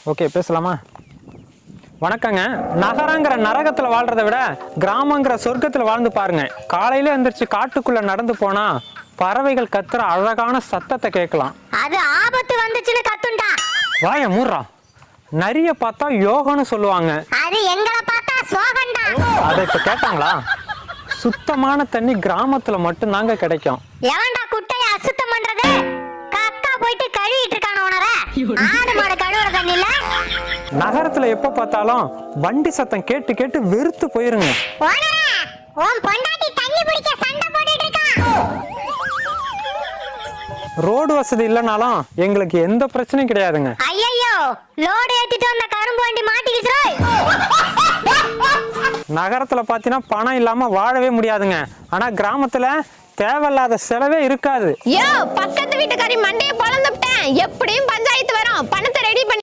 Okay பேசலாமா? வணக்கங்க. நகரங்கிற நரகத்துல வாழ்றதை விட கிராமங்கிற சொர்க்கத்துல வாழ்ந்து பாருங்க. காலையில எந்திரிச்சு காட்டுக்குள்ள நடந்து போனா பறவைகள் கத்துற அழகான சத்தத்தை கேட்கலாம். அது ஆபத்து வந்துச்சுன்னு கத்துண்டா. வாய மூடுறா. நரிய பார்த்தா யோகன்னு சொல்லுவாங்க. அது எங்களை பார்த்தா சோகண்டா. அதை இப்ப கேட்டாங்களா? சுத்தமான தண்ணி கிராமத்துல மட்டும் தாங்க கிடைக்கும். எவன்டா குட்டைய அசுத்தம் பண்றது? கக்கா போயிட்டு கழுவிட்டு இருக்கான உணர. ஆடு மாடு கழுவுற தண்ணி இல்ல. நகரத்துல எப்ப பார்த்தாலும் வண்டி சத்தம் கேட்டு கேட்டு வெறுத்து போயிருங்க. உணர உன் பொண்டாட்டி தண்ணி பிடிக்க சண்டை போட்டுட்டு இருக்கா. ரோடு வசதி இல்லைனாலும் எங்களுக்கு எந்த பிரச்சனையும் கிடையாதுங்க. ஐயோ லோடு ஏத்திட்டு வந்த கரும்பு வண்டி மாட்டிக்கிச்சு. நகரத்துல பாத்தீங்கன்னா பணம் இல்லாம வாழவே முடியாதுங்க. ஆனா கிராமத்துல தேவையில்லாத செலவே இருக்காது. பக்கத்து வீட்டுக்காரி மண்டையை பொழந்துட்டேன். எப்படியும் பஞ்சாயத்து வரும். பணத்தை ரெடி பண்ணி